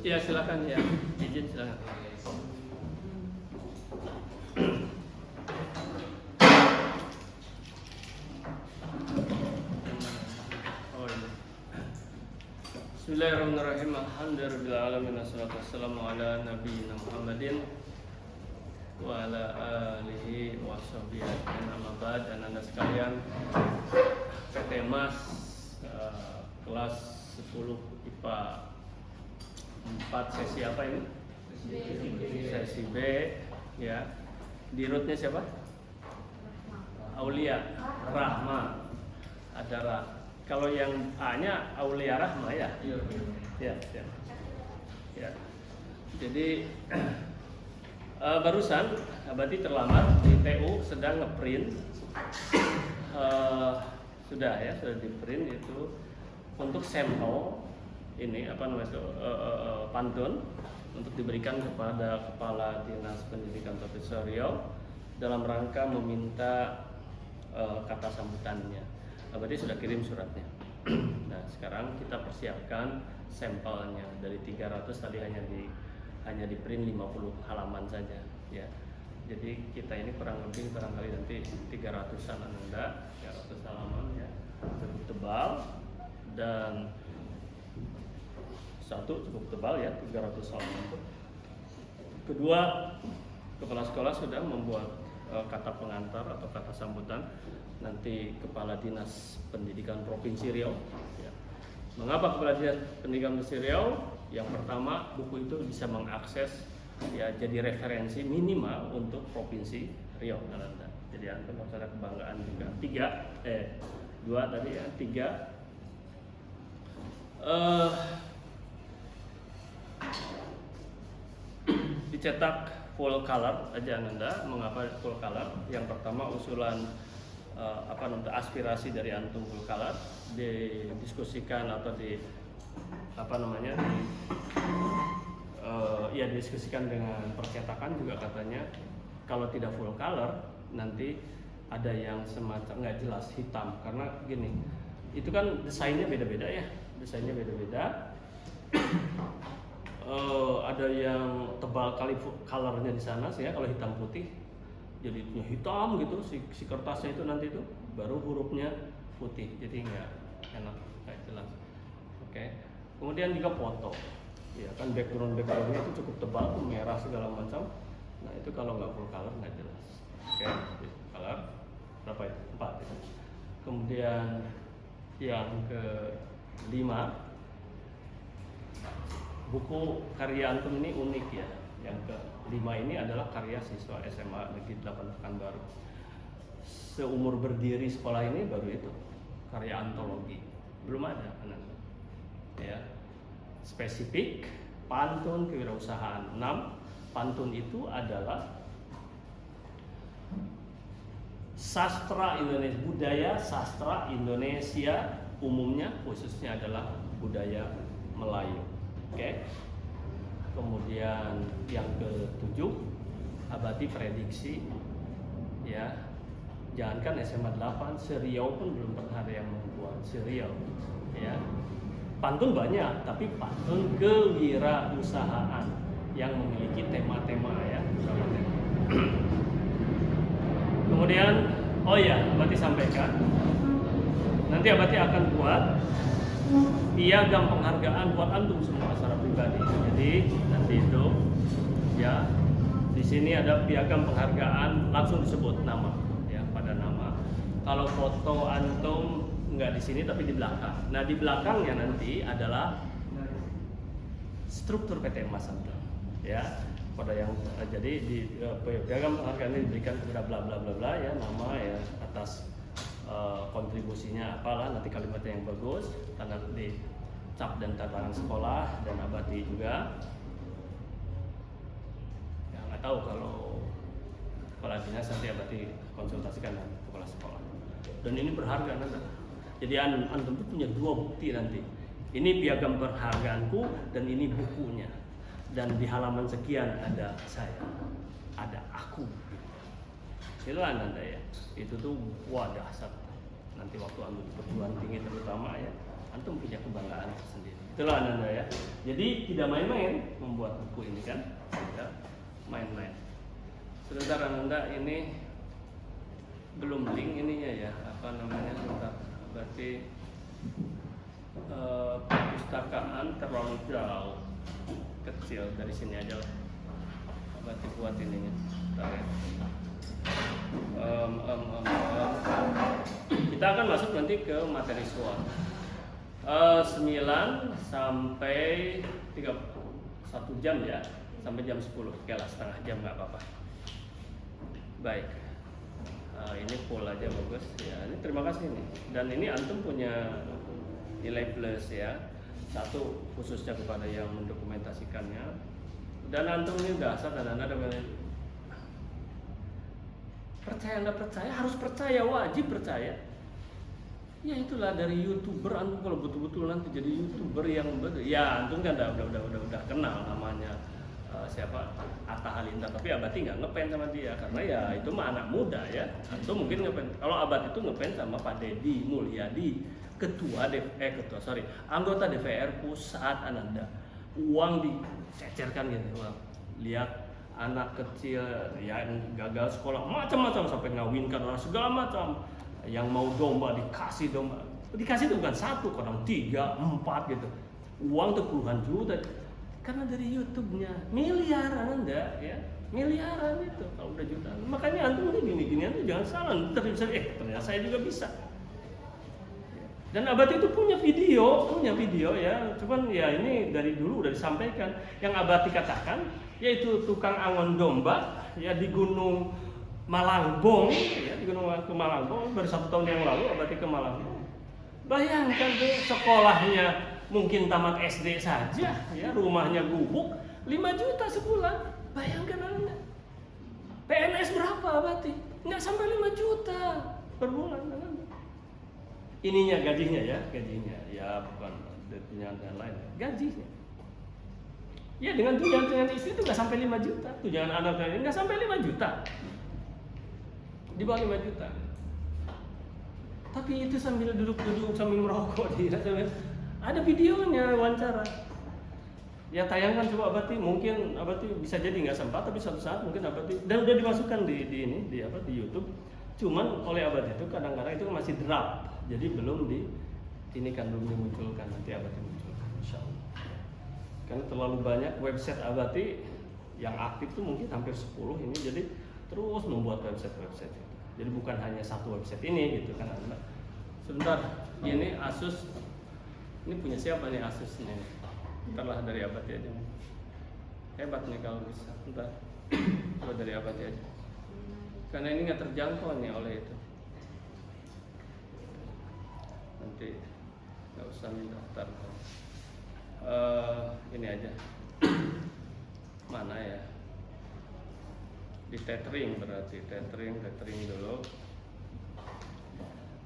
Ya silakan ya, izin silakan. Oh, ini. Bismillahirrahmanirrahim. Alhamdulillahirabbil wassalatu wassalamu ala nabiyina Muhammadin wa ala alihi washabihi ajmain. Amma ba'd, anak-anak sekalian, PT Mas kelas 10 IPA 4 sesi apa ini? Sesi B ya. Di rootnya siapa? Aulia Rahma. Ada kalau yang A-nya Aulia Rahma ya. Ya. Jadi barusan Abadi terlambat di TU sedang ngeprint sudah di print itu untuk sampel ini apa namanya pantun untuk diberikan kepada Kepala Dinas Pendidikan Provinsi Riau dalam rangka meminta kata sambutannya. Abadi sudah kirim suratnya. Nah, sekarang kita persiapkan sampelnya dari 300 tadi hanya di print 50 halaman saja ya. Jadi kita ini kurang lebih barangkali nanti 300-an Anda, 300 halaman ya. Cukup tebal dan satu cukup tebal ya, 300 halaman. Kedua, kepala sekolah sudah membuat kata pengantar atau kata sambutan nanti Kepala Dinas Pendidikan Provinsi Riau ya. Mengapa Kepala Dinas Pendidikan Provinsi Riau? Yang pertama, buku itu bisa mengakses ya, jadi referensi minimal untuk Provinsi Riau. Jadi antum harus ada kebanggaan juga. Dua tadi ya, 3 dicetak full color aja Anda. Mengapa full color? Yang pertama usulan aspirasi dari antum full color didiskusikan atau didiskusikan dengan percetakan juga katanya kalau tidak full color nanti ada yang semacam nggak jelas hitam karena gini itu kan desainnya beda-beda ya. Ada yang tebal kali colornya di sana sih ya, kalau hitam putih jadinya hitam gitu si kertasnya itu nanti itu baru hurufnya putih jadi nggak enak, nggak jelas. Oke. Kemudian juga foto ya kan backgroundnya itu cukup tebal merah segala macam. Nah itu kalau nggak full color nggak jelas. Oke, color berapa itu? 4 itu. Kemudian yang ke-5, buku karya antum ini unik ya. Yang ke-5 ini adalah karya siswa SMA Negeri 8 Pekanbaru. Seumur berdiri sekolah ini baru itu karya antologi, belum ada anak-anak. Ya, spesifik pantun kewirausahaan. 6 pantun itu adalah sastra Indonesia, budaya sastra Indonesia umumnya, khususnya adalah budaya Melayu. Oke. Kemudian yang ke-7, Abadi prediksi ya. Jangankan SMA 8, Seriau pun belum pernah ada yang membuat Seriau ya. Pantun banyak, tapi pantun kewirausahaan yang memiliki tema-tema ya, tema. Kemudian, Abadi sampaikan, nanti Abadi akan buat piagam penghargaan buat antum semua secara pribadi. Jadi nanti itu ya di sini ada piagam penghargaan langsung disebut nama ya, pada nama. Kalau foto antum nggak di sini tapi di belakang. Nah di belakangnya nanti adalah struktur PT Mas antum ya. Pada yang jadi di piagam penghargaan ini diberikan kepada bla bla bla bla ya, nama ya atas kontribusinya apalah, nanti kalimatnya yang bagus, tanda di cap dan tanda tangan sekolah dan Abadi juga. Ya nggak tahu kalau kepala dinas nanti Abadi konsultasikan dengan kepala sekolah. Dan ini berharga nanti. Jadi antum punya 2 bukti nanti. Ini piagam penghargaanku dan ini bukunya. Dan di halaman sekian ada saya, ada aku. Itulah Anda ya. Itu tuh dahsyat. Nanti waktu antum perguruan tinggi terutama ya, antum punya kebanggaan tersendiri. Itulah Ananda ya. Jadi tidak main-main membuat buku ini kan, tidak main-main. Sebentar Ananda, ini belum link ininya ya, apa namanya, sebentar. Berarti perpustakaan terlalu jauh, kecil, dari sini aja lah. Berarti buat ininya. Bentar ya. Kita akan masuk nanti ke materi SWOT. 9 sampai 1 jam ya, sampai jam 10. Oke lah, setengah jam nggak apa-apa. Baik. Ini full aja bagus ya. Ini terima kasih nih. Dan ini antum punya nilai plus ya. 1 khususnya kepada yang mendokumentasikannya. Dan antum ini dasar dan anda percaya nggak percaya, harus percaya, wajib percaya. Ya itulah dari YouTuber, antum kalau betul-betul nanti jadi YouTuber yang ya antum kan udah kenal namanya siapa, Atta Halilintar, tapi Abati nggak ngefans sama dia karena ya itu mah anak muda ya. Antum mungkin ngefans, kalau Abati itu ngefans sama Pak Deddy Mulyadi, anggota DPR pusat Ananda. Uang dicecerkan gitu, lihat anak kecil yang gagal sekolah macam-macam sampai ngawinkan orang segala macam. Yang mau domba dikasih domba, dikasih itu bukan 1, kadang 3, 4 gitu. Uang tuh puluhan juta karena dari YouTube-nya miliaran Anda ya, miliaran itu kalau udah jutaan. Makanya antum ini gini-ginian tuh jangan salah, ternyata saya juga bisa. Dan Abati itu punya video ya, cuman ya ini dari dulu udah disampaikan. Yang Abati katakan yaitu tukang angon domba ya di Gunung Malangbong ya, di Gunung Malangbong baru 1 tahun yang lalu Abati ke Malangbong. Bayangkan tuh, sekolahnya mungkin tamat SD saja ya, rumahnya gubuk 5 juta sebulan. Bayangkan Anda. PNS berapa Abati? Nggak sampai 5 juta per bulan Anda. Ininya gajinya ya bukan tunjangan dan lain, gajinya. Ya dengan tunjangan istri itu nggak sampai 5 juta, tunjangan anak ini nggak sampai 5 juta. Di bawah 5 juta. Tapi itu sambil duduk-duduk sambil merokok dia. Ada videonya wawancara. Ya tayangkan coba Abati, mungkin Abati bisa jadi nggak sempat, tapi suatu saat mungkin Abati dan udah dimasukkan di YouTube. Cuman oleh Abati itu kadang-kadang itu masih draft, jadi belum dimunculkan, nanti Abati munculkan insyaallah. Karena terlalu banyak website Abati yang aktif tuh mungkin hampir 10 ini, jadi terus membuat website itu. Jadi bukan hanya 1 website ini gitu kan Anda. Sebentar, ini Asus. Ini punya siapa nih Asus ini? Entarlah dari Abati aja. Hebat nih kalau bisa. Bentar. Coba dari Abati aja. Karena ini nggak terjangkau nih oleh itu. Nanti nggak usah minta daftar. Ini aja. Mana ya? Di tethering, berarti tethering dulu.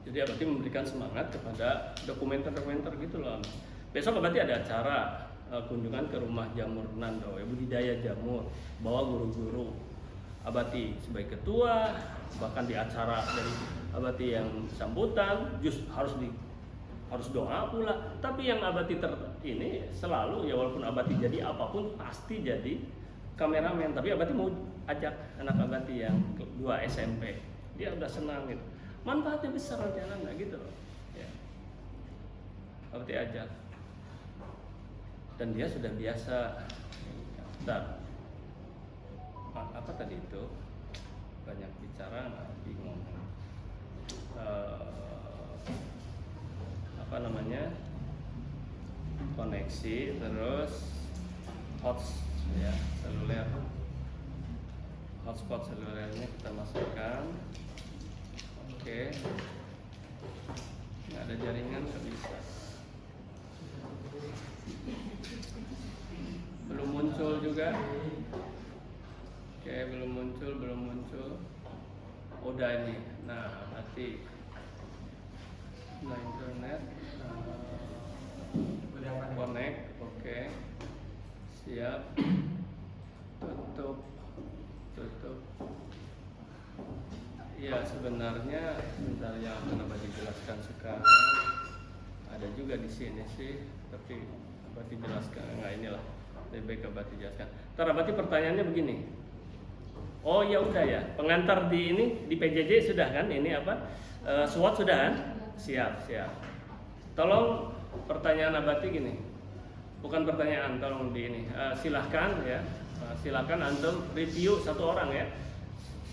Jadi Abati memberikan semangat kepada dokumenter gitu loh. Besok Abati ada acara kunjungan ke rumah jamur Nando, budidaya jamur, bawa guru-guru. Abati sebagai ketua, bahkan di acara dari Abati yang sambutan harus doa pula. Tapi yang Abati ini selalu ya, walaupun Abati jadi apapun pasti jadi kameramen, tapi Abati mau ajak anak Abati yang 2 SMP, dia udah senang gitu, manfaatnya besar nanti anak gitu loh ya. Abati ajak dan dia sudah biasa. Dan apa tadi itu banyak bicara, bingung. Apa namanya, koneksi terus hotspot selulernya kita masukkan. Oke. Nggak ada jaringan, nggak bisa. Belum muncul juga. Oke, belum muncul. Udah ini. Nah, nanti internet connect. Oke. Siap. Tutup. Ya, sebenarnya sebentar yang akan Abadi jelaskan sekarang ada juga di sini sih, tapi Abati jelaskan, enggak inilah. Lebih baik Abati jelaskan. Ntar Abati pertanyaannya begini. Oh ya udah ya, pengantar di ini di PJJ sudah kan? Ini apa? SWOT sudah kan? Siap. Tolong pertanyaan Abati gini. Bukan pertanyaan, tolong di ini. Silahkan ya. Silahkan antum review satu orang ya.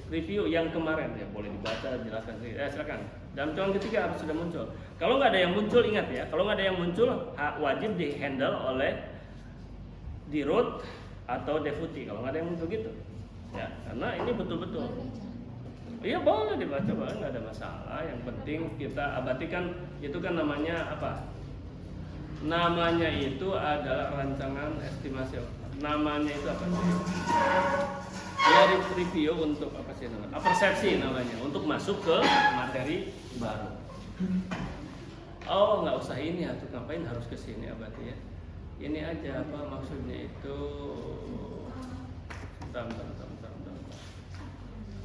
Review yang kemarin ya, boleh dibaca, jelaskan. Silakan. Dalam hitungan ketiga harus sudah muncul. Kalau nggak ada yang muncul, ingat ya. Kalau nggak ada yang muncul, wajib di handle oleh dirut atau deputi. Kalau nggak ada yang muncul gitu. Ya, karena ini betul-betul. Iya boleh dibaca, nggak ada masalah. Yang penting kita abadikan, itu kan namanya apa? Namanya itu adalah rancangan estimasi. Namanya itu apa sih? Ya, review untuk apa sih namanya? Persepsi namanya, untuk masuk ke materi baru. Oh nggak usah ini, atau ngapain harus ke sini Abati ya? Ini aja apa maksudnya itu? Bentar.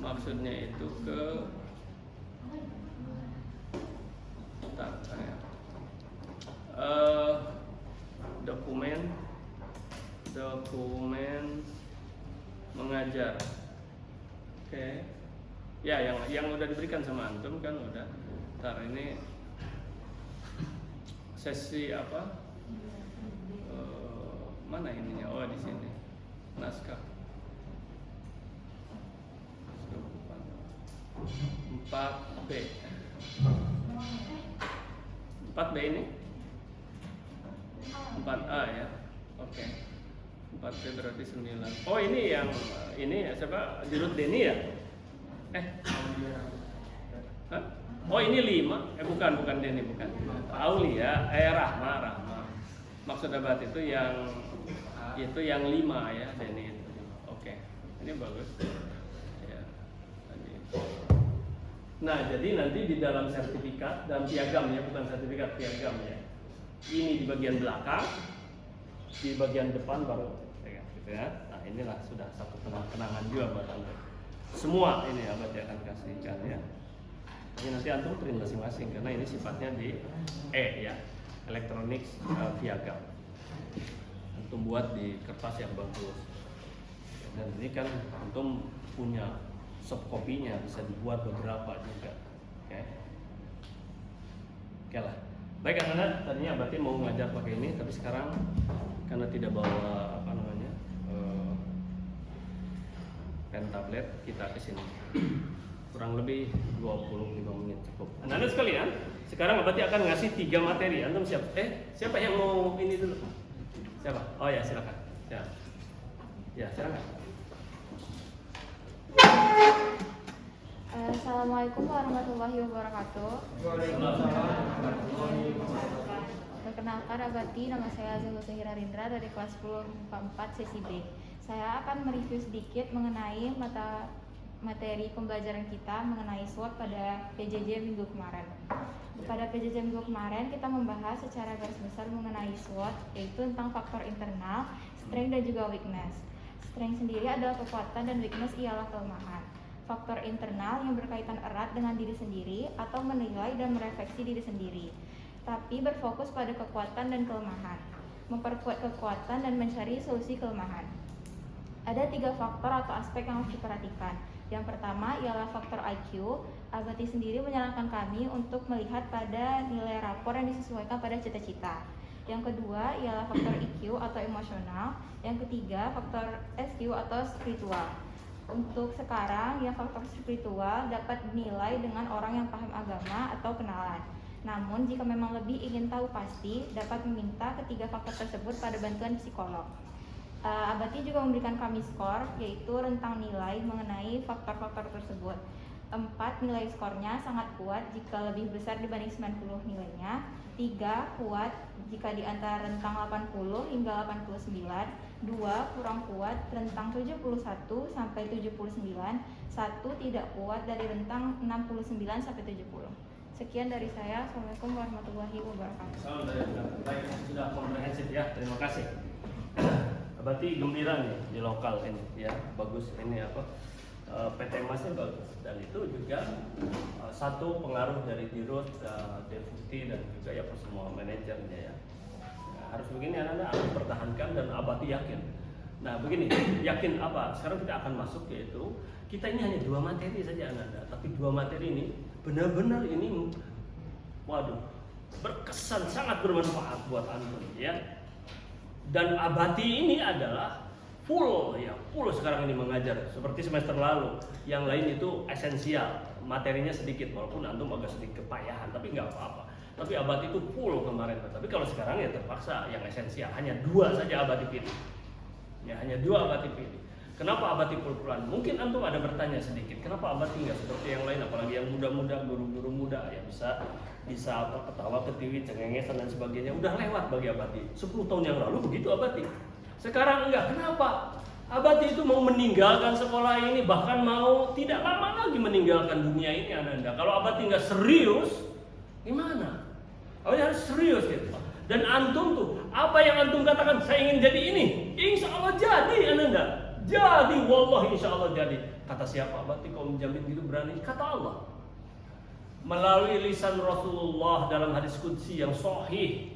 Maksudnya itu ke dokumen mengajar. Oke. Ya, yang udah diberikan sama antum kan udah. Ntar ini sesi apa? Mana ininya? Oh di sini. Naskah. 4B. 4B ini? 4A ya. Oke. 4B berarti 9. Oh ini yang ini ya, siapa? Dirut Deni ya? Hah? Oh ini 5. Bukan Deni, bukan. Aulia, Rahma. Maksud Abati itu yang 5 ya, Deni itu. Oke. Ini bagus. Ya. Tadi. Nah, jadi nanti di dalam sertifikat, dalam piagam ya, bukan sertifikat, piagam ya. Ini di bagian belakang, di bagian depan baru gitu ya. Nah, inilah sudah satu kenangan juga buat antum. Semua ini Abati akan kasihkan ya. Ini nanti antum print masing-masing karena ini sifatnya di ya, elektronik piagam. Antum buat di kertas yang bagus. Dan ini kan antum punya soft copy-nya, bisa dibuat beberapa juga. Oke lah. Baik anak-anak, tadinya Abati mau ngajar pakai ini, tapi sekarang karena tidak bawa pen tablet, kita ke sini. Kurang lebih 25 menit cukup. Anak-anak sekalian, sekarang Abati akan ngasih 3 materi. Antum siap? Siapa yang mau ini dulu? Siapa? Oh ya, silakan. Ya, silakan. Assalamualaikum warahmatullahi wabarakatuh. Perkenalkan Abati, nama saya Azul Sehira Rindra dari kelas 10 MIPA 4 sesi B. Saya akan mereview sedikit mengenai materi pembelajaran kita mengenai SWOT pada PJJ minggu kemarin. Pada PJJ minggu kemarin kita membahas secara garis besar mengenai SWOT, yaitu tentang faktor internal, strength dan juga weakness. Strength sendiri adalah kekuatan dan weakness ialah kelemahan. Faktor internal yang berkaitan erat dengan diri sendiri atau menilai dan merefleksi diri sendiri, tapi berfokus pada kekuatan dan kelemahan, memperkuat kekuatan dan mencari solusi kelemahan. Ada 3 faktor atau aspek yang harus diperhatikan. Yang pertama ialah faktor IQ. Abati sendiri menyarankan kami untuk melihat pada nilai rapor yang disesuaikan pada cita-cita. Yang kedua ialah faktor EQ atau emosional. Yang ketiga faktor SQ atau spiritual. Untuk sekarang, yang faktor spiritual dapat dinilai dengan orang yang paham agama atau kenalan. Namun, jika memang lebih ingin tahu pasti, dapat meminta ketiga faktor tersebut pada bantuan psikolog. Abati juga memberikan kami skor, yaitu rentang nilai mengenai faktor-faktor tersebut. 4 nilai skornya sangat kuat jika lebih besar dibanding 90 nilainya. 3 kuat jika di antara rentang 80 hingga 89. 2 kurang kuat rentang 71 sampai 79. 1 tidak kuat dari rentang 69 sampai 70. Sekian dari saya. Assalamualaikum warahmatullahi wabarakatuh. Baik, sudah komprehensif ya. Terima kasih. Abati gembira nih di lokal ini ya, bagus ini apa PT Masnya bagus, dan itu juga satu pengaruh dari dirut, deputi dan juga ya semua manajernya ya. Nah, harus begini Anda harus pertahankan dan abadi yakin. Nah begini, yakin apa? Sekarang kita akan masuk yaitu kita ini hanya 2 materi saja Anda, tapi 2 materi ini benar-benar ini waduh berkesan sangat bermanfaat buat Anda ya. Dan abadi ini adalah full sekarang ini mengajar seperti semester lalu. Yang lain itu esensial, materinya sedikit walaupun antum agak sedikit kepayahan, tapi nggak apa-apa. Tapi abadi itu full kemarin. Tapi kalau sekarang ya terpaksa yang esensial hanya 2 saja abadi pilih. Ya hanya 2 abadi pilih. Kenapa abadi full-fullan? Mungkin antum ada bertanya sedikit, kenapa abadi nggak seperti yang lain? Apalagi yang muda-muda, guru-guru muda ya bisa apa ketawa ketiwi, cengengesan dan sebagainya. Udah lewat bagi abadi. 10 tahun yang lalu begitu abadi. Sekarang enggak. Kenapa? Abadi itu mau meninggalkan sekolah ini, bahkan mau tidak lama lagi meninggalkan dunia ini Anda. Kalau abadi nggak serius, gimana? Abadi harus serius gitu. Dan antum tuh, apa yang antum katakan, saya ingin jadi ini, insya Allah jadi Anda. Jadi, wallahi insya Allah jadi. Kata siapa? Abadi kau menjamin gitu berani? Kata Allah. Melalui lisan Rasulullah dalam hadis qudsi yang sahih.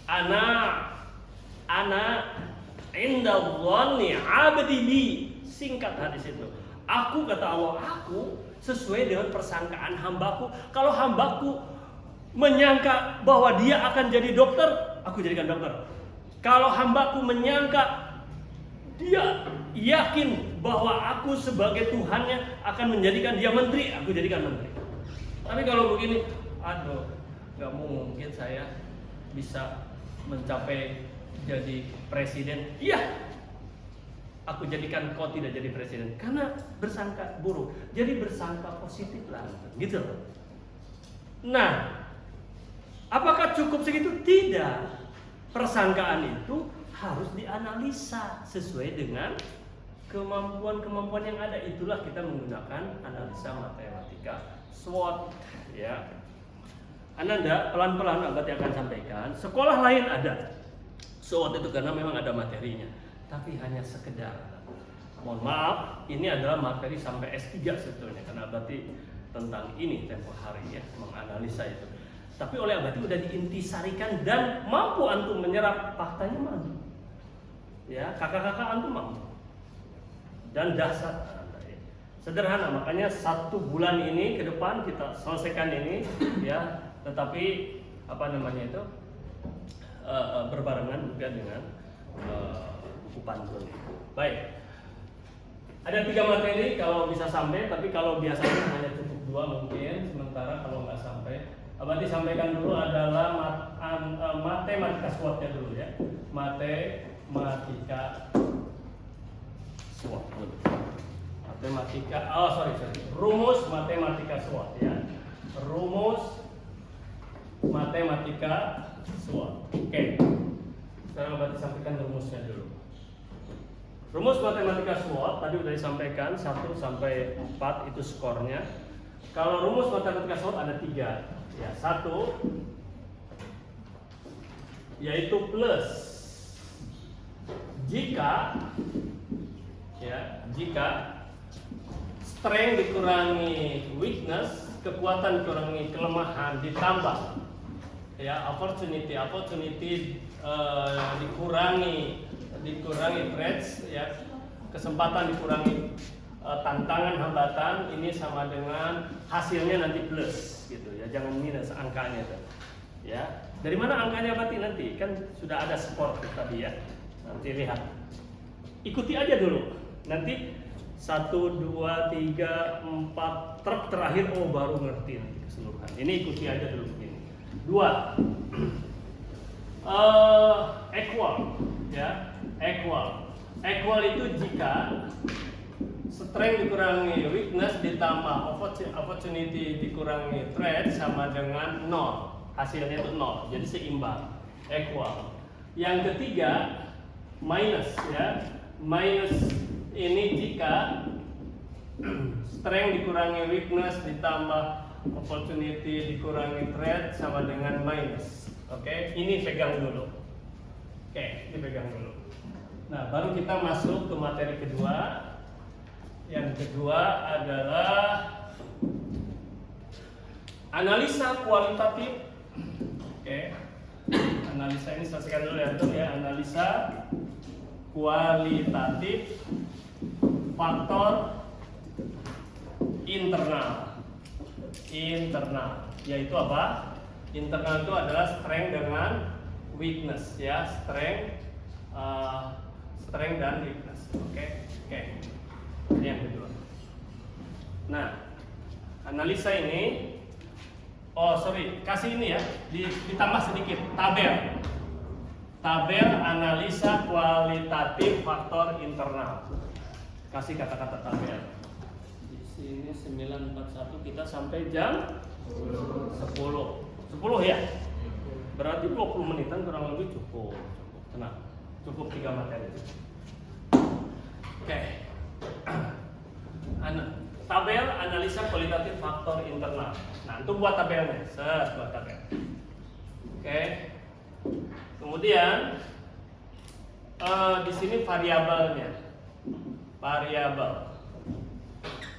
Ana inda dhanni 'abdi bi. Singkat hadis itu. Aku kata Allah, aku sesuai dengan persangkaan hambaku. Kalau hambaku menyangka bahwa dia akan jadi dokter, aku jadikan dokter. Kalau hambaku menyangka dia yakin bahwa aku sebagai Tuhannya akan menjadikan dia menteri, aku jadikan menteri. Tapi kalau begini, aduh, nggak mungkin saya bisa mencapai jadi presiden. Iya, aku jadikan kau tidak jadi presiden karena bersangka buruk. Jadi bersangka positif lah, gitu. Nah, apakah cukup segitu? Tidak. Persangkaan itu harus dianalisa sesuai dengan kemampuan-kemampuan yang ada. Itulah kita menggunakan analisa matematika SWOT ya. Ananda pelan-pelan Abadi akan sampaikan. Sekolah lain ada SWOT itu karena memang ada materinya, tapi hanya sekedar. Mohon maaf, ini adalah materi sampai S3 sebetulnya karena Abadi tentang ini tempo hari ya, menganalisa itu. Tapi oleh Abadi sudah diintisarikan dan mampu antum menyerap faktanya mampu. Ya, kakak-kakak antum mampu. Dan dasar sederhana, makanya 1 bulan ini ke depan kita selesaikan ini ya, tetapi apa namanya itu berbarengan juga dengan buku pantun. Baik. Ada 3 materi kalau bisa sampai, tapi kalau biasanya hanya cukup 2 mungkin. Sementara kalau nggak sampai, Abadi sampaikan dulu adalah matematika SWOT-nya dulu ya. Matematika SWOT. Rumus matematika SWOT ya. Rumus matematika SWOT. Oke. Sekarang Abadi sampaikan rumusnya dulu. Rumus matematika SWOT tadi sudah disampaikan 1 sampai 4 itu skornya. Kalau rumus matematika SWOT ada 3 ya. 1 yaitu plus jika strength dikurangi weakness, kekuatan dikurangi kelemahan, ditambah ya opportunity dikurangi threats ya, kesempatan dikurangi tantangan hambatan, ini sama dengan hasilnya nanti plus gitu ya, jangan minus angkanya tuh. Ya, dari mana angkanya nanti kan sudah ada skor tadi ya. Nanti lihat, ikuti aja dulu. Nanti 1, 2, 3, 4 truk terakhir baru ngerti nanti keseluruhan. Ini ikuti aja dulu begini. 2 equal ya, equal itu jika strength dikurangi weakness ditambah opportunity dikurangi threat sama dengan 0. Hasilnya itu 0. Jadi seimbang, equal. Yang ketiga minus ya. Minus ini jika strength dikurangi weakness ditambah opportunity dikurangi threat sama dengan minus. Oke, ini pegang dulu. Oke, ini pegang dulu. Nah, baru kita masuk ke materi kedua. Yang kedua adalah analisa kualitatif. Oke. Analisa ini selesaikan dulu ya tuh ya. Analisa kualitatif faktor internal. Yaitu apa? Internal itu adalah strength dengan weakness ya, strength dan weakness. Oke. Ini yang kedua. Nah, analisa ini kasih ini ya, ditambah sedikit tabel analisa kualitatif faktor internal. Kasih kata-kata tabel. Di sini 9.41 kita sampai jam 10 ya. Berarti 20 menitan kurang lebih cukup. Tenang. Cukup 3 materi. Oke. Tabel analisa kualitatif faktor internal. Nah, itu buat tabelnya. Buat tabel. Oke. Kemudian di sini variabelnya. Variabel.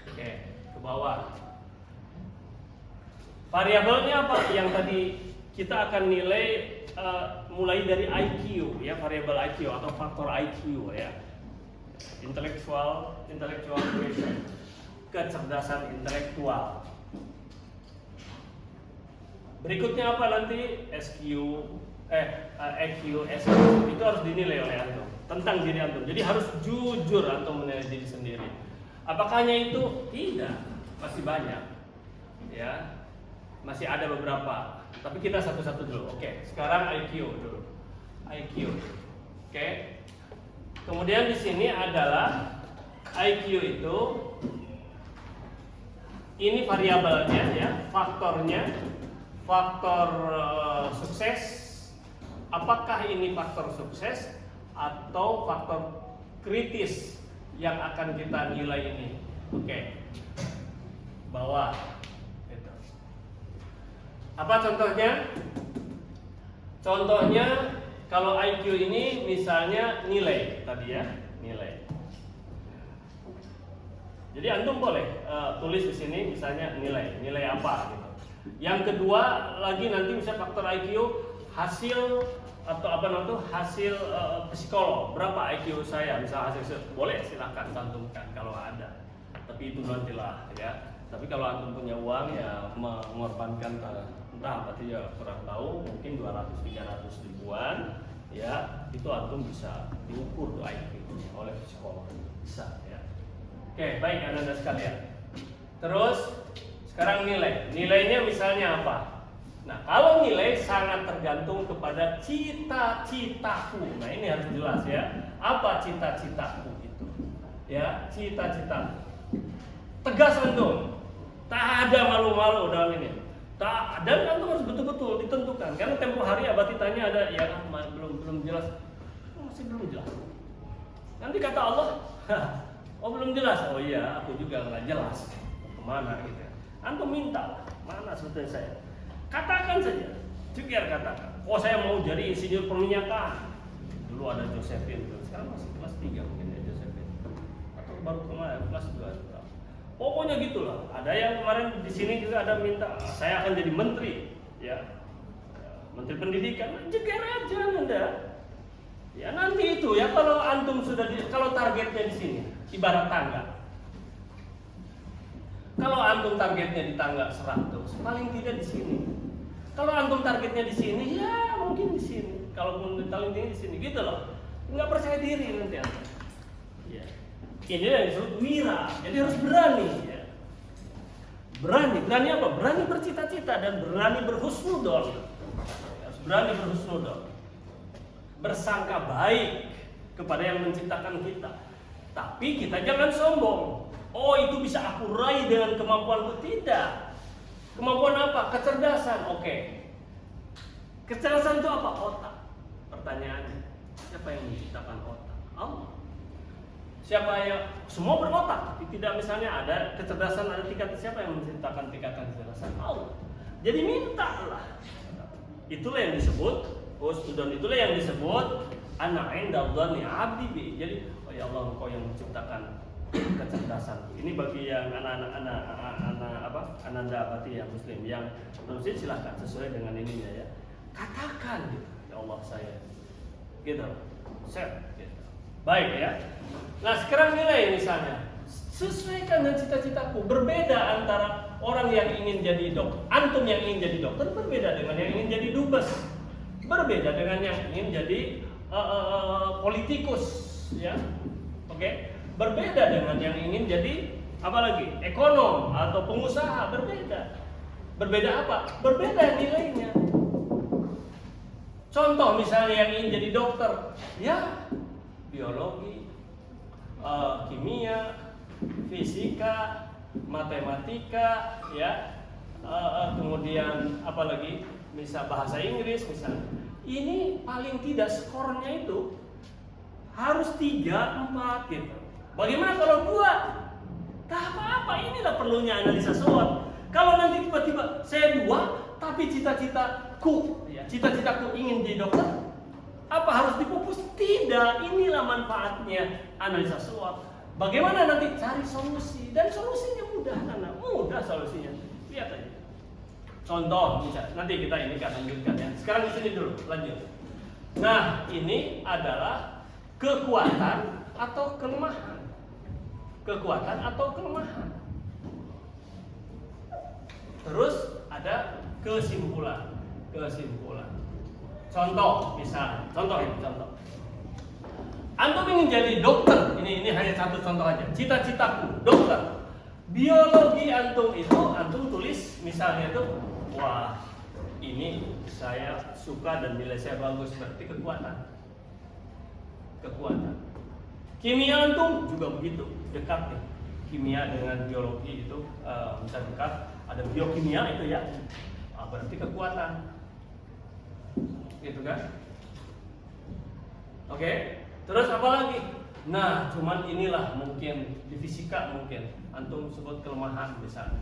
Oke, ke bawah. Variabelnya apa? Yang tadi kita akan nilai mulai dari IQ ya, variabel IQ atau faktor IQ ya. Intellectual quotient, kecerdasan intelektual. Berikutnya apa nanti? EQ, SQ itu harus dinilai oleh antum tentang diri antum. Jadi harus jujur antum menilai diri sendiri. Apakah hanya itu? Tidak, masih banyak. Ya, masih ada beberapa. Tapi kita satu-satu dulu. Oke, sekarang IQ dulu. IQ. Oke. Kemudian di sini adalah IQ itu ini variabelnya ya, faktornya, faktor sukses. Apakah ini faktor sukses atau faktor kritis yang akan kita nilai ini? Oke. Bawah. Gitu. Apa contohnya? Contohnya kalau IQ ini misalnya nilai tadi ya, nilai. Jadi antum boleh tulis di sini misalnya nilai apa gitu. Yang kedua lagi nanti misalnya faktor IQ hasil atau apa namanya hasil psikolog, berapa IQ saya, misalnya hasil boleh silakan cantumkan kalau ada. Tapi itu nantilah ya. Tapi kalau antum punya uang ya mengorbankan entah apa ya kurang tahu, mungkin 200-300 ribuan ya, itu antum bisa diukur tuh IQ oleh psikolog, bisa ya. Oke, baik Anda sekalian. Terus sekarang nilainya misalnya apa? Nah, kalau nilai sangat tergantung kepada cita-citaku. Nah, ini harus jelas ya. Apa cita-citaku itu? Ya, cita-citaku. Tegas antum. Tak ada malu-malu dalam ini. Dan antum harus betul-betul ditentukan. Karena tempo hari abadi tanya ada ya belum jelas. Masih belum jelas. Nanti kata Allah, oh belum jelas. Oh iya, aku juga nggak jelas kemana gitu. Antum minta mana sebetulnya saya. Katakan saja, juga katakan. Oh saya mau jadi insinyur perminyakan. Dulu ada Josephine, sekarang masih kelas 3 mungkin ya Josephine. Atau baru kemarin kelas 2. Pokoknya gitulah. Ada yang kemarin di sini juga ada minta saya akan jadi menteri, ya, menteri pendidikan. Jeger aja Anda. Ya nanti itu ya kalau antum sudah kalau targetnya di sini, ibarat tangga. Kalau antum targetnya di tangga 100, paling tidak di sini. Kalau antum targetnya di sini, ya mungkin di sini. Kalaupun paling tinggi di sini, gitu loh. Nggak percaya diri nanti antum. Ya. Ini yang disebut wira. Jadi harus berani. Ya. Berani apa? Berani bercita-cita dan berani berhusnudon. Harus berani berhusnudon. Bersangka baik kepada yang menciptakan kita. Tapi kita jangan sombong. Oh itu bisa aku raih dengan kemampuanku. Tidak. Kemampuan apa? Kecerdasan. Oke. Kecerdasan itu apa? Otak. Pertanyaannya, siapa yang menciptakan otak? Allah. Siapa yang semua berotak, tapi tidak misalnya ada kecerdasan, ada tingkat, siapa yang menciptakan tingkatan kecerdasan? Allah. Jadi mintalah. Itulah yang disebut husnudon, itulah yang disebut ana inda dzanni 'abdi bi. Jadi oh ya Allah, Engkau yang menciptakan kecerdasan. Ini bagi yang ananda abadi yang muslim yang muslim silahkan sesuai dengan ininya ya. Katakan gitu. ya Allah saya gitu. Set gitu. Baik ya. Nah sekarang nilai misalnya sesuaikan dengan cita-citaku. Berbeda antara orang yang ingin jadi dokter, antum yang ingin jadi dokter berbeda dengan yang ingin jadi dubes, berbeda dengan yang ingin jadi politikus, ya, oke, berbeda dengan yang ingin jadi apalagi ekonom atau pengusaha, berbeda. Berbeda apa? Berbeda nilainya. Contoh misalnya yang ingin jadi dokter, ya biologi, kimia, fisika, matematika, ya, kemudian apalagi, misal bahasa Inggris misalnya. Ini paling tidak skornya itu harus 3, 4 gitu. Bagaimana kalau 2? Tak apa-apa, inilah perlunya analisa SWOT. Kalau nanti tiba-tiba saya 2, tapi cita-citaku ingin jadi dokter, apa harus dipupus? Tidak, inilah manfaatnya analisa SWOT. Bagaimana nanti cari solusi, dan solusinya mudah, karena mudah solusinya. Lihat aja. Contoh misalnya, nanti kita ini akan lanjutkan ya. Sekarang di sini dulu, lanjut. Nah, ini adalah kekuatan atau kelemahan. Kekuatan atau kelemahan. Terus ada kesimpulan. Kesimpulan. Contoh, misalnya, contoh. Antum ingin jadi dokter. Ini hanya satu contoh aja. Cita-citaku dokter. Biologi antum itu antum tulis misalnya itu, wah ini saya suka dan nilai saya bagus, berarti kekuatan. Kimia antum juga begitu, dekat nih. Kimia dengan biologi itu bisa dekat. Ada biokimia itu ya, berarti kekuatan. Gitu kan? Oke. Terus apa lagi? Nah, cuman inilah mungkin di fisika mungkin antum sebut kelemahan misalnya.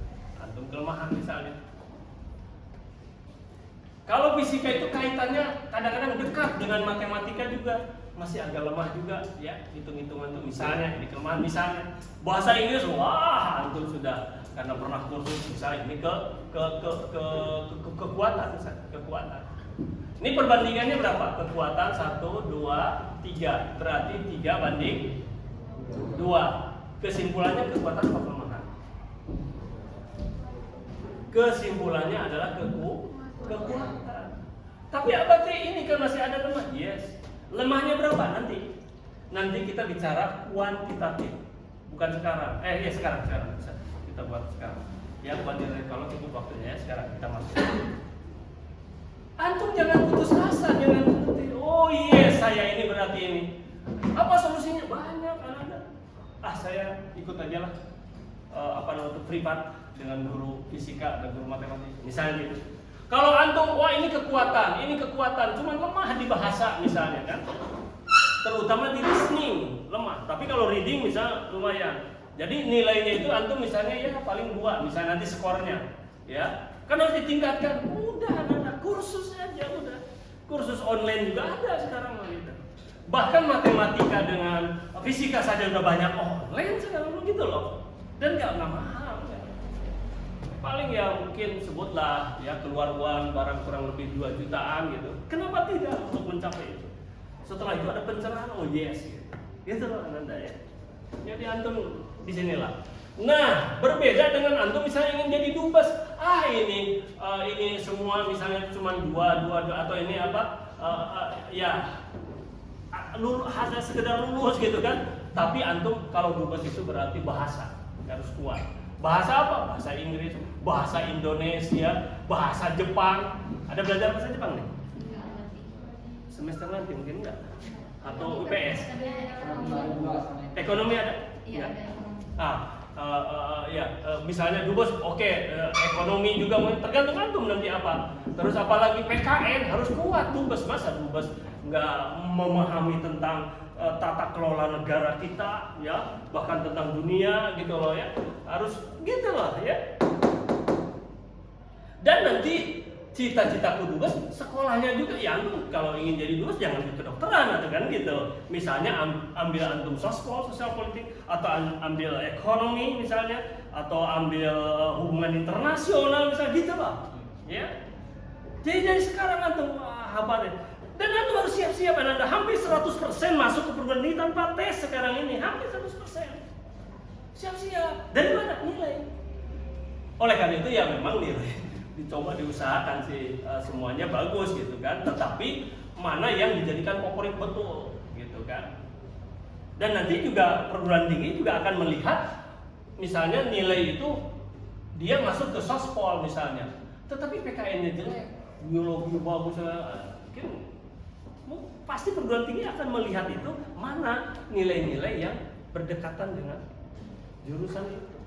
Kalau fisika itu kaitannya kadang-kadang dekat dengan matematika juga, masih agak lemah juga ya, hitung-hitungan itu misalnya, ini kelemahan misalnya. Bahasa Inggris, wah antum sudah karena pernah kursus misalnya ini kekuatan misalnya, kekuatan. Ini perbandingannya berapa? Kekuatan 1, 2, 3. Berarti 3 banding 2. Kesimpulannya kekuatan atau kelemahan? Kesimpulannya adalah kekuatan. Tapi berarti ini kan masih ada lemah. Yes. Lemahnya berapa nanti? Nanti kita bicara kuantitatif. Bukan sekarang. Sekarang bisa. Kita buat sekarang. Ya, kalau cukup waktunya ya, sekarang kita masuk. Antum jangan putus asa, jangan berhenti. Oh yes, saya ini berarti ini. Apa solusinya? Banyak ada. Saya ikut aja lah. Privat dengan guru fisika dan guru matematika. Misalnya gitu. Kalau antum, wah ini kekuatan, cuman lemah di bahasa misalnya kan. Terutama di listening lemah. Tapi kalau reading misalnya lumayan. Jadi nilainya itu antum misalnya ya paling 2, misalnya nanti skornya, ya. Kan harus ditingkatkan. Udah, kursus aja udah. Kursus online juga ada sekarang gitu. Bahkan matematika dengan fisika saja udah banyak online sekarang gitu loh. Dan nggak mahal. Paling ya mungkin sebutlah ya keluar uang barang kurang lebih 2 jutaan gitu. Kenapa tidak untuk mencapai itu? Setelah itu ada pencerahan, oh yes gitu. Gitu loh Ananda ya. Jadi antum di sinilah. Nah, berbeda dengan antum misalnya ingin jadi dubes. Ini semua misalnya cuma 2 atau ini apa? Hanya sekedar lulus gitu kan. Tapi antum kalau dubes itu berarti bahasa harus kuat. Bahasa apa? Bahasa Inggris, bahasa Indonesia, bahasa Jepang. Ada belajar bahasa Jepang nih? Semester nanti mungkin enggak? Atau UPS? Ekonomi ada? Iya. Misalnya dubes, ekonomi juga tergantung antum nanti apa. Terus apalagi PKN harus kuat dubes, masa dubes nggak memahami tentang tata kelola negara kita, ya, bahkan tentang dunia gitu loh ya, harus gitu loh ya. Dan nanti cita-citaku dubes, sekolahnya juga ya antum kalau ingin jadi dubes jangan ke kedokteran atau kan gitu. Misalnya ambil antum sosial politik atau ambil ekonomi misalnya atau ambil hubungan internasional misalnya gitu lah. Ya. Jadi dari sekarang antum hafalin. Dan Anda harus siap-siap, Anda hampir 100% masuk ke perguruan tinggi tanpa tes sekarang ini, hampir 100%. Siap-siap. Dari mana? Nilai. Oleh karena itu ya memang nilai dicoba diusahakan sih semuanya bagus gitu kan. Tetapi mana yang dijadikan favorit betul gitu kan. Dan nanti juga perguruan tinggi juga akan melihat misalnya nilai itu dia masuk ke sospol misalnya, tetapi PKN-nya jelek, biologi bagus, mungkin pasti perguruan tinggi akan melihat itu mana nilai-nilai yang berdekatan dengan jurusan itu.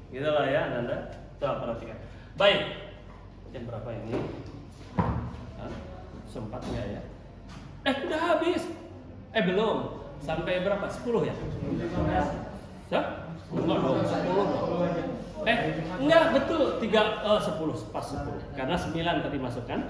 Gitu lah ya Anda. Coba perhatikan. Baik. Jam berapa ini? Sempat nggak ya? Udah habis. Belum. Sampai berapa? 10 ya? Enggak dong, 10 dong. Enggak, betul 10, pas 10. Karena 9 tadi masuk kan?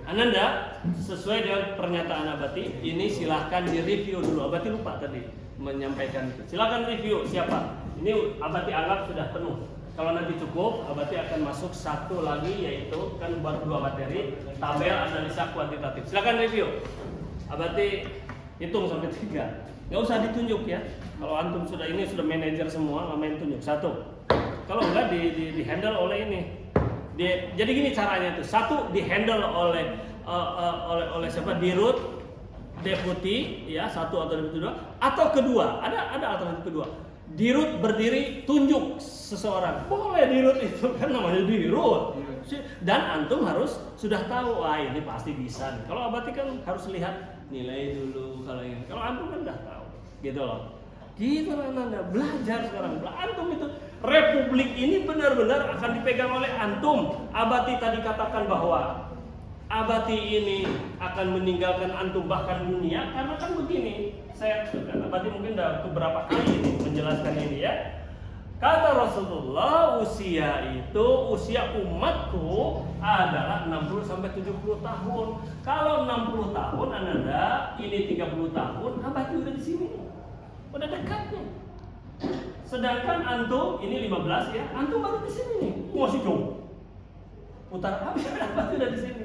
Ananda, sesuai dengan pernyataan Abati, ini silahkan direview dulu. Abati lupa tadi menyampaikan itu. Silahkan review siapa? Ini Abati anggap sudah penuh. Kalau nanti cukup, Abati akan masuk satu lagi, yaitu kan buat 2 materi, tabel analisa kuantitatif. Silahkan review. Abati hitung sampai 3. Nggak usah ditunjuk ya. Kalau antum sudah manajer semua, nggak main tunjuk. 1. Kalau enggak di handle oleh ini. Jadi gini caranya tuh. 1 di handle oleh siapa? Dirut, deputi, ya 1 atau deputi 2. Atau kedua, ada alternatif kedua. Dirut berdiri tunjuk seseorang. Boleh dirut itu kan namanya dirut. Dan antum harus sudah tahu, wah ini pasti bisa nih. Kalau Abati kan harus lihat nilai dulu kalau ini. Kalau antum kan udah tahu. Gitu loh. Gitu lah Anda belajar sekarang. Antum itu republik ini benar-benar akan dipegang oleh antum. Abati tadi katakan bahwa Abati ini akan meninggalkan antum bahkan dunia karena kan begini. Abati mungkin udah beberapa kali ini menjelaskan ini ya. Kata Rasulullah, usia umatku adalah 60 sampai 70 tahun. Kalau 60 tahun Anda, ini 30 tahun, Abati udah di sini. Udah dekat nih. Sedangkan antum ini 15 ya, antum baru di sini nih. Masih jauh. Putar habis Abati udah di sini.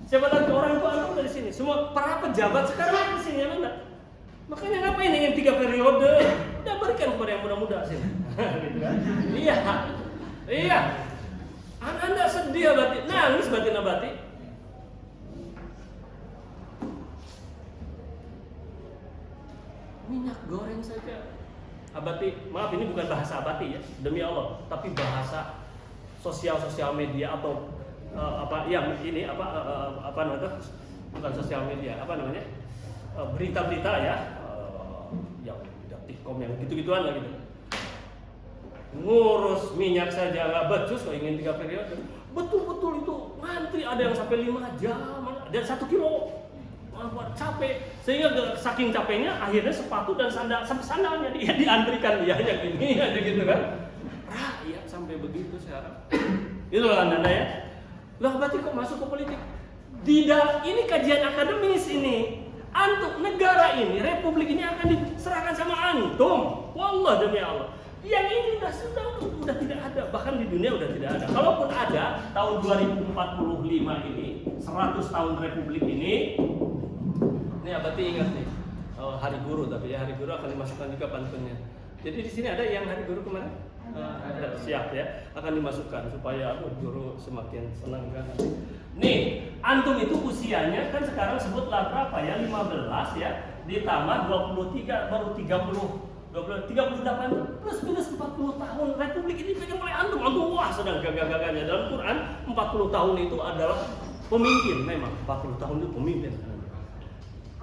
Siapa tahu orang itu antum udah di sini. Semua para pejabat sekarang di sini Anda. Makanya ngapain ingin 3 periode? Udah berikan kepada yang muda-muda sih. Gitu kan? Iya. Anda sedih Abati, nangis batin Abati. Minyak goreng saja. Abati, maaf ini bukan bahasa Abati ya, demi Allah, tapi bahasa sosial media atau bukan sosial media, berita-berita ya. Yang Detikcom yang gitu-gituan lah gitu. Ngurus minyak saja nggak becus kok ingin 3 periode. Betul-betul itu ngantri ada yang sampai 5 jam, ada 1 kilo. Capek sehingga saking capeknya akhirnya sepatu dan sandalnya dia diantrikan dia yang ini aja gitu kan. Rakyat sampai begitu sekarang. Itulah Anda ya. Lah berarti kok masuk ke politik? Ini kajian akademis ini. Antum negara ini, republik ini akan diserahkan sama antum. Wallah demi Allah. Yang ini sudah tidak ada, bahkan di dunia sudah tidak ada. Kalaupun ada, tahun 2045 ini, 100 tahun republik ini Abati ingat nih, hari guru tapi ya hari guru akan dimasukkan juga pantunnya. Jadi di sini ada yang hari guru kemarin? Ada. Siap ya, akan dimasukkan supaya guru semakin senang kan. Nih, antum itu usianya kan sekarang sebutlah berapa ya? 15 ya, ditambah 23 baru 38 plus minus 40 tahun republik ini pegang oleh antum. Antum wah sedang gagah-gagahnya. Dalam Quran 40 tahun itu adalah pemimpin, memang 40 tahun itu pemimpin.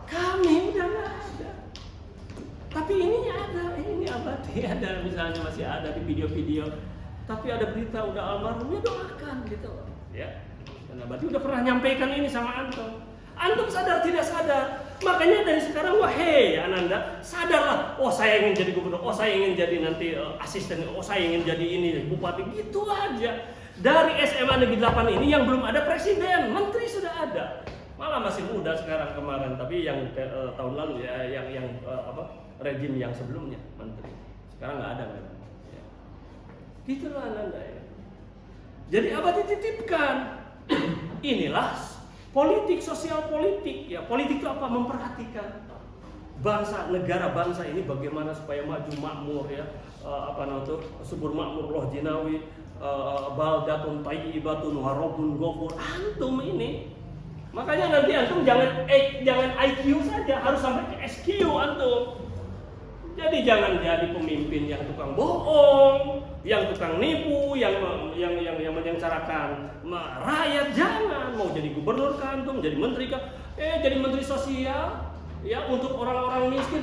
Kami udah nggak ada. Tapi ini Abati ada, misalnya masih ada di video-video. Tapi ada berita udah almarhumnya, doakan gitu loh. Ya. Dan Abati udah pernah nyampaikan ini sama antum. Antum sadar tidak sadar. Makanya dari sekarang wahai Ananda, sadarlah. Oh saya ingin jadi gubernur, oh saya ingin jadi nanti asisten, oh saya ingin jadi ini bupati, gitu aja. Dari SMA Negeri 8 ini yang belum ada presiden, menteri sudah ada. Malah masih muda sekarang kemarin, tapi yang tahun lalu ya, yang rejim yang sebelumnya menteri. Sekarang nggak ada memang. Ya. Gitulah Ananda ya. Jadi Abati titipkan. Inilah Politik, sosial politik, ya politik itu apa? Memperhatikan bangsa, negara bangsa ini bagaimana supaya maju makmur ya, subur makmur loh jinawi, baldatun thayyibatun wa rabbun ghafur. Antum ini, makanya nanti antum jangan IQ saja, harus sampai ke SQ antum. Jadi jangan jadi pemimpin yang tukang bohong, yang tukang nipu, yang menyengsarakan rakyat. Jangan. Mau jadi gubernur kan antum, jadi menteri kan, jadi menteri sosial ya untuk orang-orang miskin,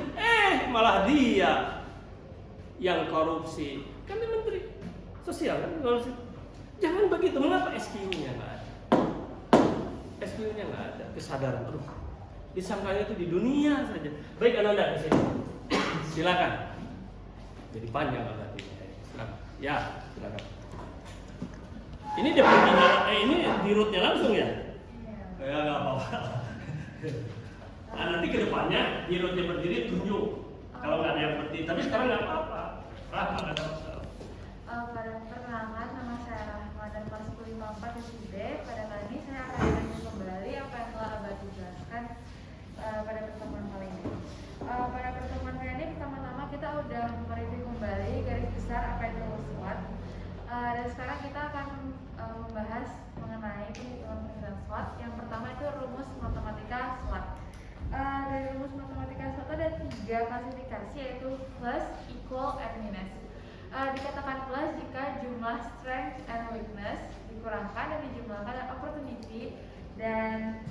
malah dia yang korupsi. Kan dia menteri sosial kan korupsi. Jangan begitu. Mengapa SQ-nya nggak ada? SQ-nya nggak ada. Kesadaran, disangkanya itu di dunia saja. Baik, Ananda di sini. Silakan. Jadi panjang berarti. Silakan. Ya, silakan. Ini dia perginya, ini di rootnya langsung ya? Ya nggak apa-apa. Nah, nanti ke depannya di rootnya berdiri tunjuk. Kalau nggak ada yang berdiri, tapi sekarang nggak apa-apa. Nggak ada masalah. Pada perkenalan, nama saya Rahma dan kelas 54 SIB. Pada kali ini saya akan menyanyi kembali apa yang telah Abah jelaskan pada pertemuan kali ini. Pada pertemuan kali ini pertama-tama kita udah mereview kembali garis besar apa itu SWOT. Dan sekarang kita akan membahas mengenai penghitungan SWOT. Yang pertama itu rumus matematika SWOT. Dari rumus matematika SWOT ada 3 klasifikasi, yaitu plus, equal, and minus. Dikatakan plus jika jumlah strength and weakness dikurangkan dan dijumlahkan dan opportunity, dan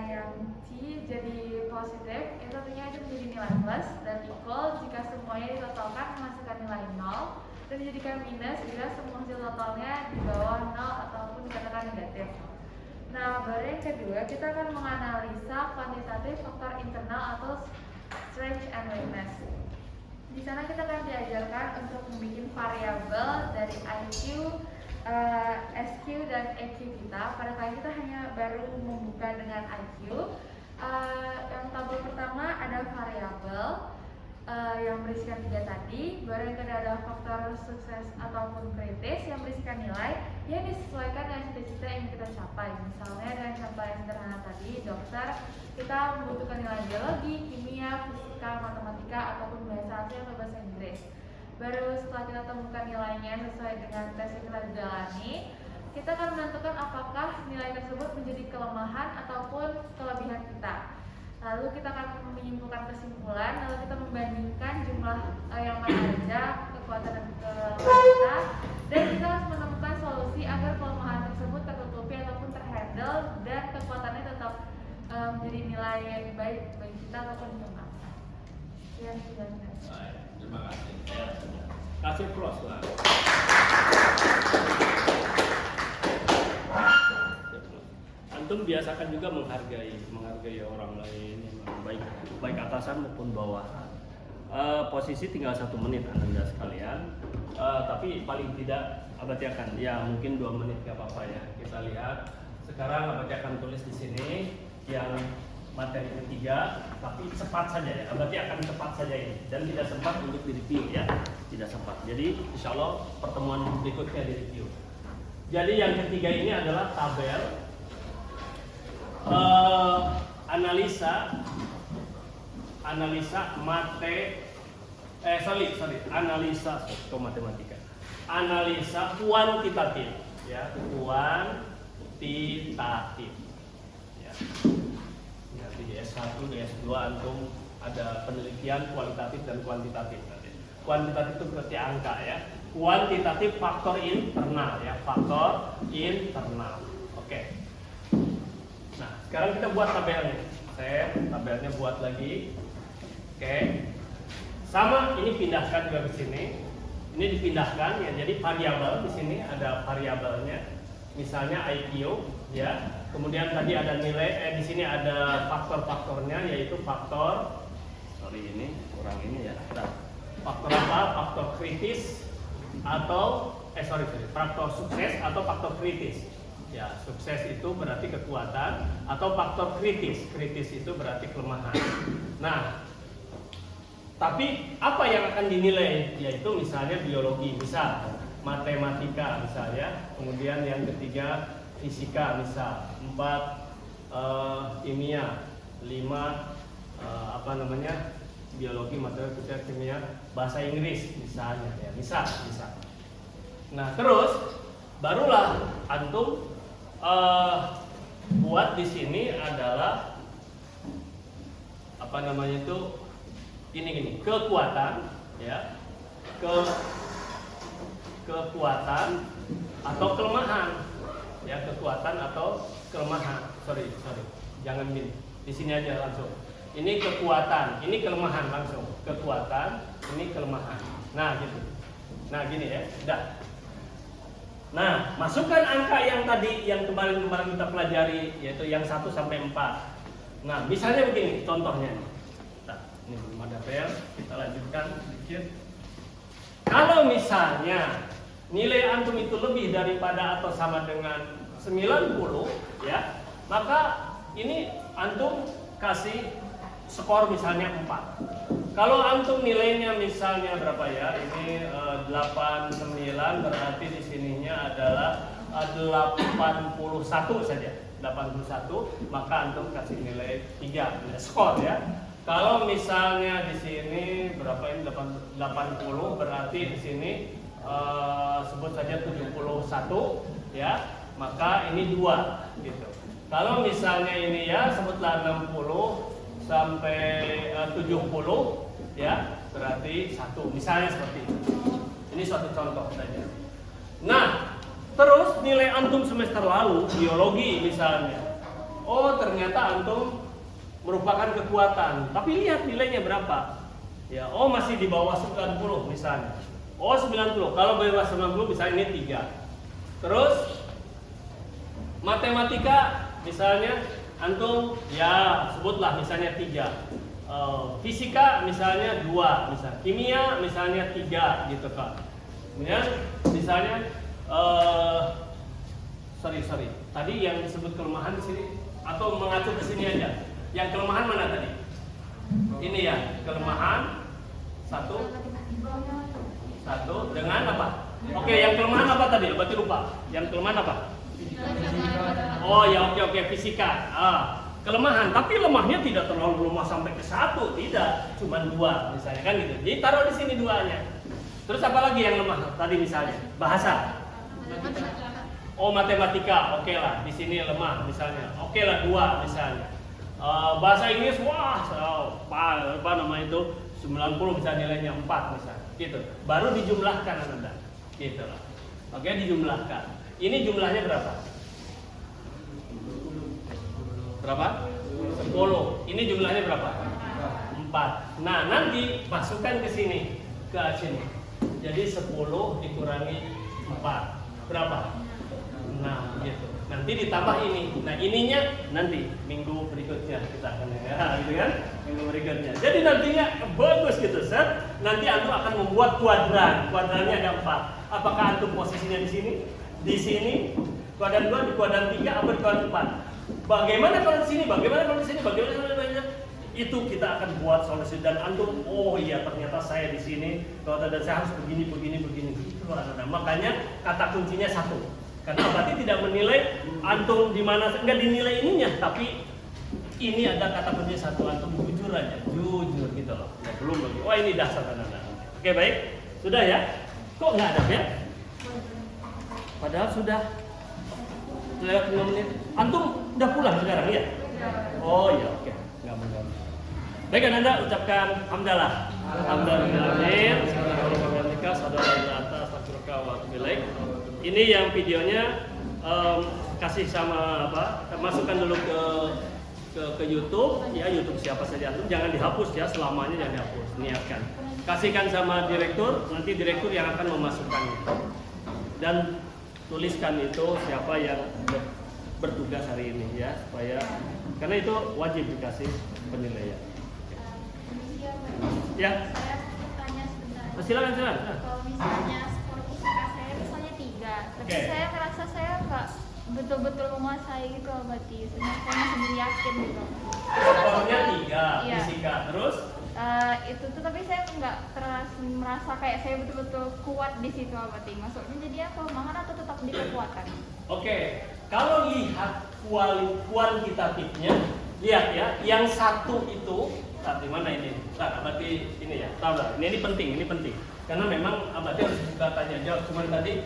yang T jadi positif itu artinya itu menjadi nilai plus, dan equal jika semuanya ditotalkan menghasilkan nilai 0, dan dijadikan minus jika semua hasil totalnya di bawah 0 ataupun dikatakan negatif. Nah, baru yang kedua kita akan menganalisa kuantitatif faktor internal atau strength and weakness. Di sana kita akan diajarkan untuk membuat variabel dari IQ, SQ, dan EQ kita. Pada kali kita hanya baru membuka dengan IQ. Yang tabel pertama ada variabel yang berisikan 3 tadi. Baru yang kedua ada faktor sukses ataupun kritis yang berisikan nilai yang disesuaikan dengan cita-cita yang kita capai. Misalnya dengan contoh yang sederhana tadi, dokter, kita membutuhkan nilai biologi, kimia, fisika, matematika, ataupun bahasa asing atau bahasa Inggris. Baru setelah kita temukan nilainya sesuai dengan tes yang kita jalani, kita akan menentukan apakah nilai tersebut menjadi kelemahan ataupun kelebihan kita. Lalu kita akan menyimpulkan kesimpulan, lalu kita membandingkan jumlah yang mana saja kekuatan dan kelemahan kita, dan kita harus menemukan solusi agar kelemahan tersebut tertutupi ataupun terhandle dan kekuatannya tetap menjadi nilai yang baik bagi kita ataupun jumlah. Sekian sudah. Terima kasih. Kasih plus lah. Antum biasakan juga menghargai orang lain, baik atasan maupun bawahan. Posisi tinggal 1 menit Anda sekalian, tapi paling tidak Abati akan, ya mungkin 2 menit gak apa-apa ya. Kita lihat sekarang Abati akan tulis di sini yang materi ketiga, tapi cepat saja ya. Abati akan cepat saja ini dan tidak sempat untuk direview ya, tidak sempat. Jadi insya Allah pertemuan berikutnya direview. Jadi yang ketiga ini adalah tabel analisa matematika, analisa kuantitatif ya, kuantitatif ya. Nanti di S1 di S2 antum ada penelitian kualitatif dan kuantitatif nanti. Kuantitatif itu berarti angka ya, kuantitatif faktor internal ya, faktor internal. Oke. Nah, sekarang kita buat tabelnya. Saya tabelnya buat lagi. Oke. Sama, ini pindahkan juga ke sini. Ini dipindahkan ya. Jadi variabel di sini ada variabelnya. Misalnya IQ ya. Kemudian tadi ada nilai di sini ada faktor-faktornya, yaitu faktor ini kurang ini ya. Nah, faktor apa? Faktor kritis atau faktor sukses atau faktor kritis. Ya, sukses itu berarti kekuatan, atau faktor kritis. Kritis itu berarti kelemahan. Nah, tapi apa yang akan dinilai? Yaitu misalnya biologi, misal matematika misalnya. Kemudian yang ketiga fisika misal. 4 kimia, 5 biologi, matematika, kimia, bahasa Inggris misalnya ya, misal. Nah, terus barulah antum buat di sini adalah gini, kekuatan ya. Kekuatan atau kelemahan ya, kekuatan atau kelemahan. Sorry, jangan gini, di sini aja langsung. Ini kekuatan, ini kelemahan langsung. Kekuatan, ini kelemahan. Nah gitu. Nah gini ya, udah. Nah, masukkan angka yang tadi, yang kemarin kita pelajari, yaitu yang 1 sampai 4. Nah, misalnya begini, contohnya. Nah, ini belum ada pel, kita lanjutkan sedikit. Kalau misalnya nilai antum itu lebih daripada atau sama dengan 90, ya, maka ini antum kasih skor misalnya 4. Kalau antum nilainya misalnya berapa ya? Ini 89, berarti di sininya adalah 81 saja. 81, maka antum kasih nilai 3, skor ya. Kalau misalnya di sini berapa ini 80, berarti di sini sebut saja 71 ya, maka ini 2 gitu. Kalau misalnya ini ya sebutlah 60 sampai 70 ya, berarti 1, misalnya seperti itu. Ini suatu contoh saja. Nah, terus nilai antum semester lalu biologi misalnya, oh ternyata antum merupakan kekuatan, tapi lihat nilainya berapa ya, oh masih di bawah 90 misalnya, oh 90, kalau bawah 90 misalnya ini 3. Terus matematika misalnya antum ya sebutlah misalnya 3, fisika misalnya 2, misalnya kimia misalnya 3 gitu kan. Kemudian misalnya sorry tadi yang disebut kelemahan di sini atau mengacu ke sini aja. Yang kelemahan mana tadi? Ini ya, kelemahan 1 dengan apa? Oke, yang kelemahan apa tadi? Berarti lupa. Yang kelemahan apa? Oh ya, oke, fisika. Kelemahan, tapi lemahnya tidak terlalu lemah sampai ke 1, tidak, cuma 2 misalnya kan gitu. Jadi taruh di sini 2-nya. Terus apa lagi yang lemah? Tadi misalnya bahasa. Oh matematika, oke lah, di sini lemah misalnya. Oke lah 2 misalnya. Bahasa Inggris, apa namanya itu 90 bisa nilainya 4 misalnya. Gitu. Baru dijumlahkan Anda. Gitu lah. Oke, dijumlahkan. Ini jumlahnya berapa? Berapa? 10. Ini jumlahnya berapa? 4. Nah, nanti masukkan ke sini, ke sini. Jadi 10 dikurangi 4. Berapa? 6 gitu. Nanti ditambah ini. Nah, ininya nanti minggu berikutnya kita akan ya, gitu kan? Minggu berikutnya. Jadi nantinya bagus gitu, set. Nanti antum akan membuat kuadran. Kuadrannya ada 4. Apakah antum posisinya di sini? Di sini? Kuadran 2, di kuadran 3, apa di kuadran 4? Bagaimana kalau di sini? Bagaimana kalau di sini? Bagaimana? Itu kita akan buat solusi dan antum, oh iya ternyata saya di sini, kalau dan saya harus begini. Itu ada. Makanya kata kuncinya 1. Karena berarti tidak menilai antum di mana, enggak dinilai ininya, tapi ini ada kata kuncinya 1, antum jujur aja, jujur gitu loh. Ya, belum lagi. Wah ini dasar Anda. Oke baik, sudah ya. Kok nggak ada ya? Padahal sudah lewat 5 menit. Antum udah pulang sekarang ya? Oh iya, oke. Nggak mengganggu. Baik, Anda ucapkan hamdalah. Alhamdulillah. Ini yang videonya kasih sama apa? Masukkan dulu ke YouTube, ya YouTube siapa saja antum, jangan dihapus ya, selamanya jangan dihapus. Niatkan. Kasihkan sama direktur, nanti direktur yang akan memasukkannya. Dan tuliskan itu siapa yang bertugas hari ini ya, supaya karena itu wajib dikasih penilaian. Ya. Saya tanya sebentar. Silakan. Kalau misalnya skor fisika saya misalnya 3, tapi saya ngerasa saya nggak betul-betul menguasai gitu berarti. Sebenarnya saya masih belum yakin gitu. Skornya 3 iya. fisika, terus? Itu tuh tapi saya nggak merasa kayak saya betul-betul kuat di situ berarti. Maksudnya jadi kelemahan atau tetap di kekuatan? Oke, kalau lihat kuantitatifnya, lihat ya, yang satu itu, di mana ini? Berarti ini ya, ini penting, karena memang berarti harus buka tanya jawab. Cuman tadi,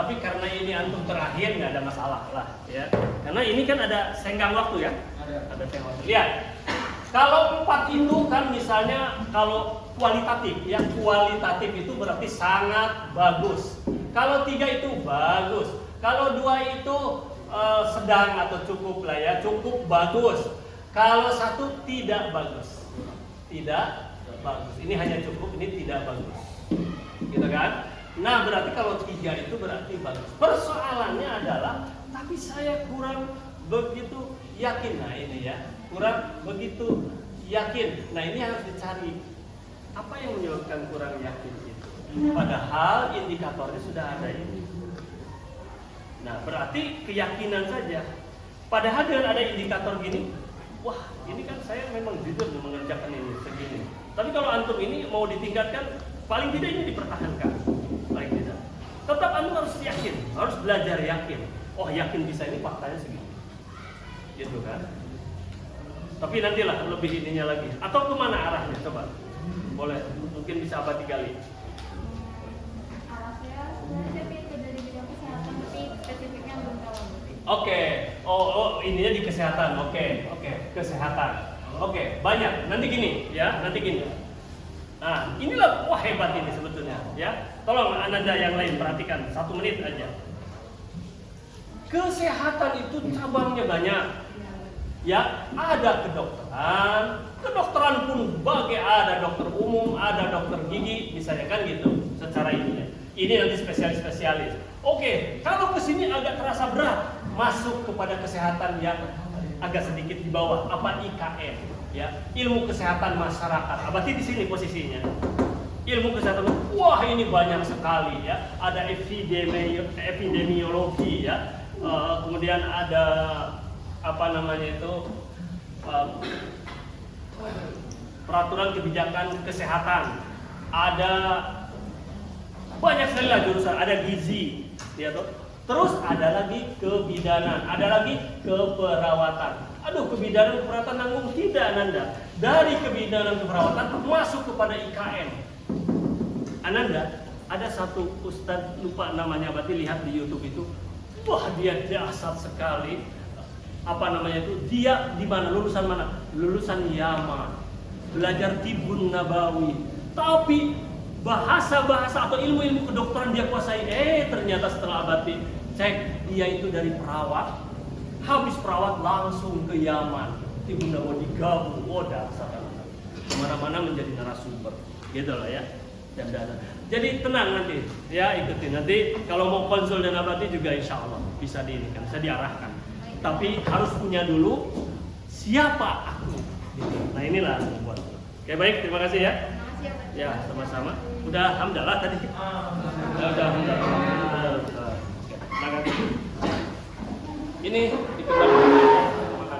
tapi karena ini antum terakhir nggak ada masalah lah, ya. Karena ini kan ada senggang waktu ya, ada senggang waktu. Lihat, kalau 4 itu kan misalnya kalau kualitatif, ya kualitatif itu berarti sangat bagus. Kalau 3 itu bagus, kalau 2 itu sedang atau cukup lah ya, cukup bagus. Kalau 1 tidak bagus, tidak bagus. Ini hanya cukup, ini tidak bagus, gitu kan? Nah berarti kalau 3 itu berarti bagus. Persoalannya adalah, tapi saya kurang begitu yakin. Nah ini ya, kurang begitu yakin. Nah ini harus dicari apa yang menyebabkan kurang yakin itu. Padahal indikatornya sudah ada ini. Nah berarti keyakinan saja. Padahal dengan ada indikator gini, wah ini kan saya memang jujur mengerjakan ini segini. Tapi kalau antum ini mau ditingkatkan, paling tidak ini dipertahankan. Paling tidak. Tetap antum harus yakin, harus belajar yakin. Oh yakin bisa ini faktanya segini. Gitu kan. Tapi nantilah lebih ininya lagi. Atau kemana arahnya coba? Boleh, mungkin bisa abadi kali. Arahnya sebenarnya itu dari bidang kesehatan, tapi spesifiknya belum tahu. Oke. Oh ininya di kesehatan. Oke, kesehatan. Oke, banyak. Nanti gini. Nah, inilah wah hebat ini sebetulnya, ya. Tolong Ananda yang lain perhatikan 1 menit aja. Kesehatan itu cabangnya banyak. Ya, ada kedokteran pun ada dokter umum, ada dokter gigi, misalnya kan gitu, secara ini ya. Ini nanti spesialis. Oke, kalau kesini agak terasa berat, masuk kepada kesehatan yang agak sedikit di bawah, apa IKM, ya, ilmu kesehatan masyarakat. Berarti di sini posisinya. Ilmu kesehatan, wah ini banyak sekali ya, ada epidemiologi ya, kemudian ada apa namanya itu peraturan kebijakan kesehatan, ada banyak sekali lah jurusan, ada gizi, ya toh. Terus ada lagi kebidanan, ada lagi keperawatan. Aduh, kebidanan keperawatan nanggung tidak Ananda. Dari kebidanan keperawatan masuk kepada IKM. Ananda, ada satu ustadz lupa namanya, berarti lihat di YouTube itu, wah dia dahsyat sekali. Apa namanya itu? Dia di mana? Lulusan mana? Lulusan Yaman. Belajar Tibun Nabawi. Tapi bahasa-bahasa atau ilmu-ilmu kedokteran dia kuasai. Ternyata setelah abadi cek, dia itu dari perawat. Habis perawat langsung ke Yaman. Tibun Nabawi digabung. Oh dasar. Kemana-mana menjadi narasumber. Gitu lah ya. Jadi tenang nanti, ya ikutin. Nanti kalau mau konsul dan abadi juga insya Allah bisa diinikan, bisa diarahkan. Tapi harus punya dulu siapa aku. Nah inilah yang membuat. Oke baik, terima kasih ya. Ya sama-sama. Udah alhamdulillah tadi. Udah alhamdulillah. Ini